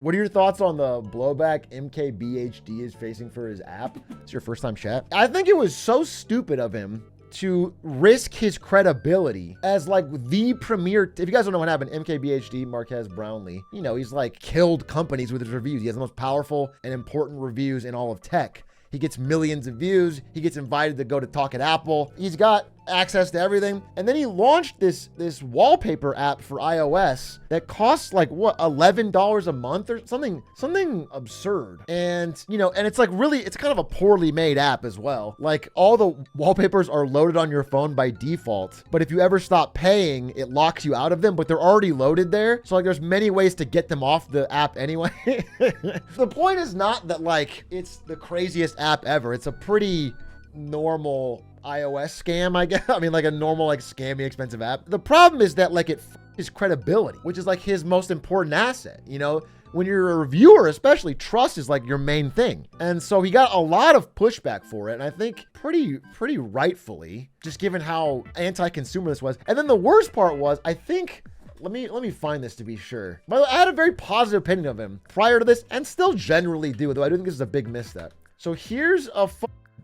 What are your thoughts on the blowback MKBHD is facing for his app? It's your first time chat. I think it was so stupid of him to risk his credibility as like the premier. If you guys don't know what happened, MKBHD, Marquez Brownlee, you know, he's like killed companies with his reviews. He has the most powerful and important reviews in all of tech. He gets millions of views. He gets invited to go to talk at Apple. He's got access to everything. And then he launched this wallpaper app for iOS that costs like what, $11 a month or something absurd. And you know, and it's like really, it's kind of a poorly made app as well. Like all the wallpapers are loaded on your phone by default, but if you ever stop paying, it locks you out of them, but they're already loaded there. So like there's many ways to get them off the app anyway. The point is not that like it's the craziest app ever. It's a pretty normal iOS scam, I guess. I mean, like a normal, like scammy, expensive app. The problem is that like it his credibility, which is like his most important asset. You know, when you're a reviewer, especially, trust is like your main thing. And so he got a lot of pushback for it. And I think pretty rightfully, just given how anti-consumer this was. And then the worst part was, I think, let me find this to be sure. By the way, I had a very positive opinion of him prior to this and still generally do, though I do think this is a big misstep. So here's a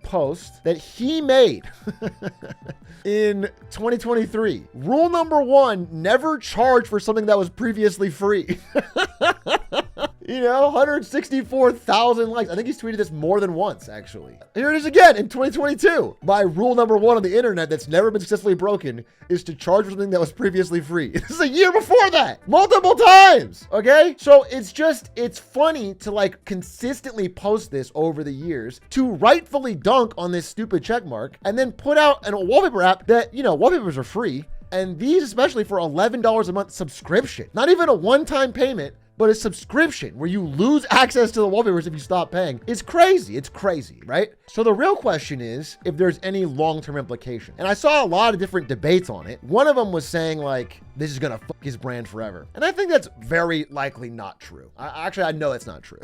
post that he made in 2023. Rule number 1, never charge for something that was previously free. You know, 164,000 likes. I think he's tweeted this more than once, actually. Here it is again in 2022. My rule number 1 on the internet that's never been successfully broken is to charge for something that was previously free. This is a year before that, multiple times. Okay. So it's funny to like consistently post this over the years to rightfully dunk on this stupid check mark and then put out a wallpaper app that, you know, wallpapers are free. And these, especially for $11 a month subscription, not even a one-time payment, but a subscription where you lose access to the wallpapers if you stop paying, is crazy. It's crazy, right? So the real question is if there's any long-term implication. And I saw a lot of different debates on it. One of them was saying like, this is gonna fuck his brand forever. And I think that's very likely not true. I know that's not true.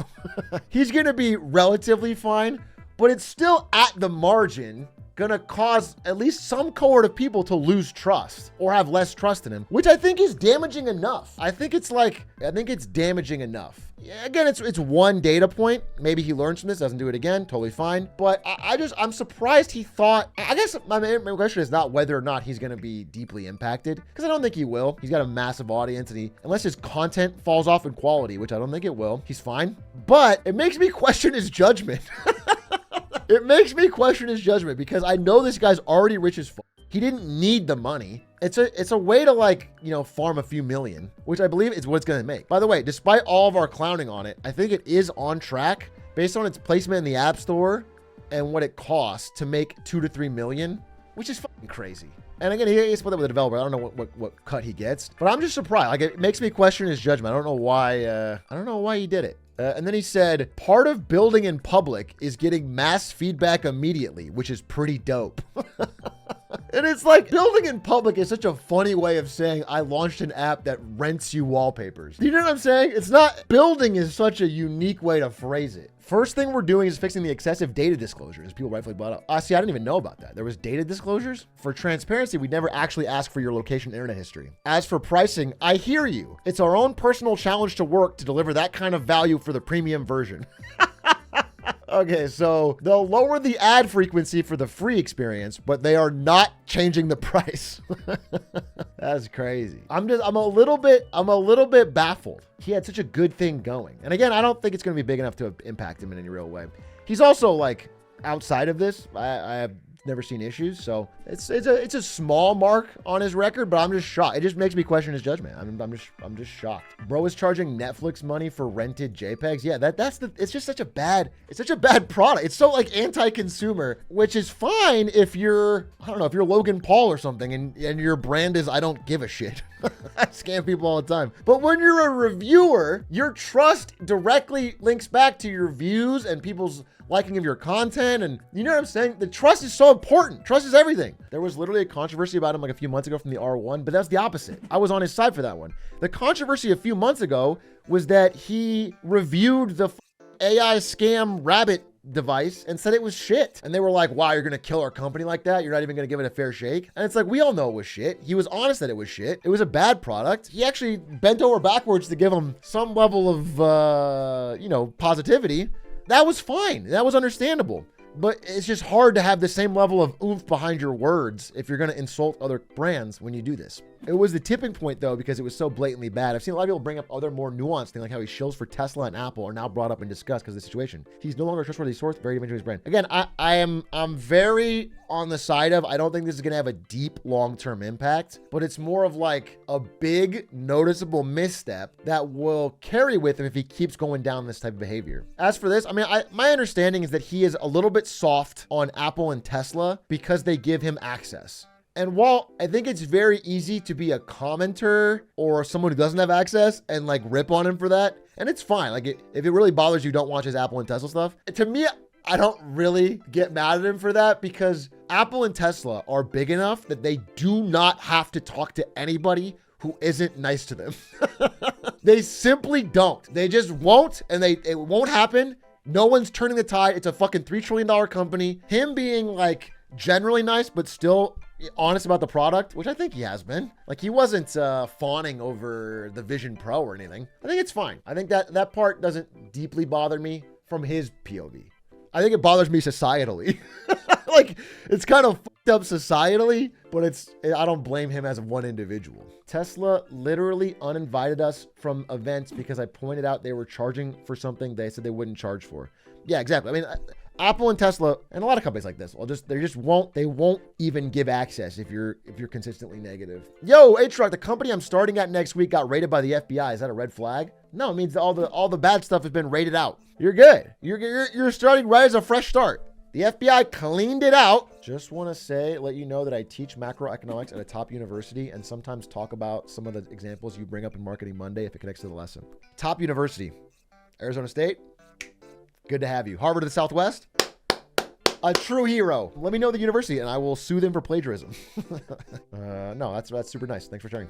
He's gonna be relatively fine, but it's still at the margin gonna cause at least some cohort of people to lose trust or have less trust in him, which I think is damaging enough. I think it's damaging enough. Yeah, again, it's one data point. Maybe he learns from this, doesn't do it again, totally fine. But I'm surprised he thought, I guess my main question is not whether or not he's gonna be deeply impacted, because I don't think he will. He's got a massive audience and unless his content falls off in quality, which I don't think it will, he's fine. But it makes me question his judgment. It makes me question his judgment because I know this guy's already rich as fuck. He didn't need the money. It's a way to like, you know, farm a few million, which I believe is what it's going to make. By the way, despite all of our clowning on it, I think it is on track based on its placement in the App Store and what it costs to make 2 to 3 million, which is fucking crazy. And again, he split up with a developer. I don't know what cut he gets, but I'm just surprised. Like it makes me question his judgment. I don't know why he did it. And then he said, part of building in public is getting mass feedback immediately, which is pretty dope. And it's like building in public is such a funny way of saying I launched an app that rents you wallpapers. You know what I'm saying? It's not, building is such a unique way to phrase it. First thing we're doing is fixing the excessive data disclosures people rightfully brought up. See, I didn't even know about that. There was data disclosures. For transparency, we never actually ask for your location and internet history. As for pricing, I hear you. It's our own personal challenge to work to deliver that kind of value for the premium version. Okay, so they'll lower the ad frequency for the free experience, but they are not changing the price. That's crazy. I'm a little bit baffled. He had such a good thing going. And again, I don't think it's going to be big enough to impact him in any real way. He's also like outside of this, I have never seen issues. So it's a small mark on his record, but I'm just shocked. It just makes me question his judgment. I'm just shocked. Bro is charging Netflix money for rented JPEGs. Yeah, it's just such a bad product. It's so like anti-consumer, which is fine if you're, I don't know, if you're Logan Paul or something and your brand is, I don't give a shit. I scam people all the time. But when you're a reviewer, your trust directly links back to your views and people's liking of your content. And you know what I'm saying? The trust is so important. Trust is everything. There was literally a controversy about him like a few months ago from the R1, but that's the opposite. I was on his side for that one. The controversy a few months ago was that he reviewed the AI scam rabbit device and said it was shit. And they were like, wow, you're going to kill our company like that? You're not even going to give it a fair shake? And it's like, we all know it was shit. He was honest that it was shit. It was a bad product. He actually bent over backwards to give him some level of, positivity. That was fine. That was understandable. But it's just hard to have the same level of oomph behind your words if you're going to insult other brands when you do this. It was the tipping point, though, because it was so blatantly bad. I've seen a lot of people bring up other more nuanced things, like how he shills for Tesla and Apple are now brought up and discussed because of the situation. He's no longer a trustworthy source, very eventually his brand. Again, I'm very on the side of, I don't think this is going to have a deep long-term impact, but it's more of like a big noticeable misstep that will carry with him if he keeps going down this type of behavior. As for this, my understanding is that he is a little bit soft on Apple and Tesla because they give him access. And while I think it's very easy to be a commenter or someone who doesn't have access and like rip on him for that, and it's fine. Like if it really bothers you, don't watch his Apple and Tesla stuff. To me, I don't really get mad at him for that because Apple and Tesla are big enough that they do not have to talk to anybody who isn't nice to them. They simply don't. They just won't, and it won't happen. No one's turning the tide. It's a fucking $3 trillion company. Him being like generally nice, but still honest about the product, which I think he has been. Like he wasn't fawning over the Vision Pro or anything. I think it's fine. I think that part doesn't deeply bother me from his POV. I think it bothers me societally. Like it's kind of fucked up societally, but I don't blame him as one individual. Tesla literally uninvited us from events because I pointed out they were charging for something they said they wouldn't charge for. Yeah, exactly. I mean, Apple and Tesla and a lot of companies like this they won't even give access if you're consistently negative. Yo, H-Rock, the company I'm starting at next week got raided by the FBI. Is that a red flag? No, it means all the bad stuff has been raided out. You're good. You're starting right as a fresh start. The FBI cleaned it out. Just want to let you know that I teach macroeconomics at a top university and sometimes talk about some of the examples you bring up in Marketing Monday if it connects to the lesson. Top university, Arizona State. Good to have you. Harvard of the Southwest. A true hero. Let me know the university and I will sue them for plagiarism. No, that's super nice. Thanks for sharing.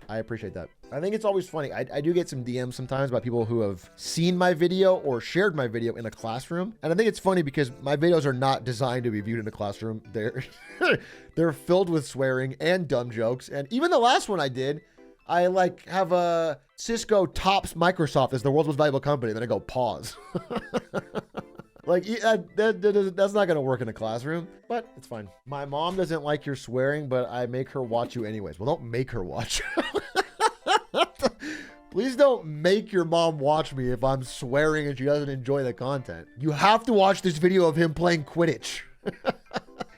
I appreciate that. I think it's always funny. I do get some DMs sometimes by people who have seen my video or shared my video in a classroom. And I think it's funny because my videos are not designed to be viewed in a classroom. They're filled with swearing and dumb jokes. And even the last one I did, I like have a Cisco tops Microsoft as the world's most valuable company. Then I go pause. Like that's not going to work in a classroom, but it's fine. My mom doesn't like your swearing, but I make her watch you anyways. Well, don't make her watch. Please don't make your mom watch me if I'm swearing and she doesn't enjoy the content. You have to watch this video of him playing Quidditch.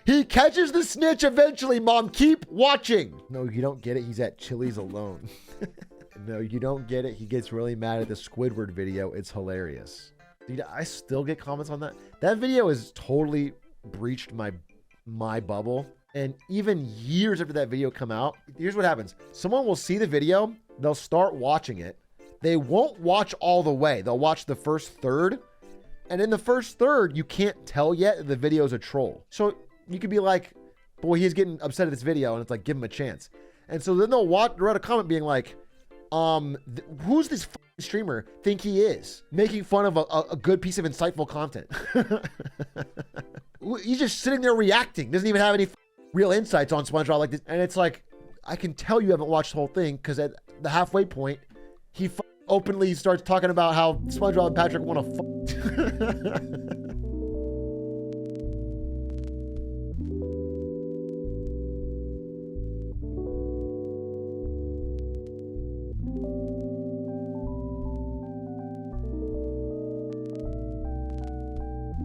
He catches the snitch eventually, Mom. Keep watching. No, you don't get it. He's at Chili's alone. No, you don't get it. He gets really mad at the Squidward video. It's hilarious. Dude, I still get comments on that. That video has totally breached my bubble. And even years after that video come out, here's what happens. Someone will see the video. They'll start watching it. They won't watch all the way. They'll watch the first third. And in the first third, you can't tell yet that the video is a troll. So you could be like, boy, he's getting upset at this video. And it's like, give him a chance. And so then they'll write a comment being like, who's this streamer think he is making fun of a good piece of insightful content? He's just sitting there reacting, doesn't even have any real insights on SpongeBob like this. And it's like, I can tell you haven't watched the whole thing because at the halfway point he openly starts talking about how SpongeBob and Patrick want to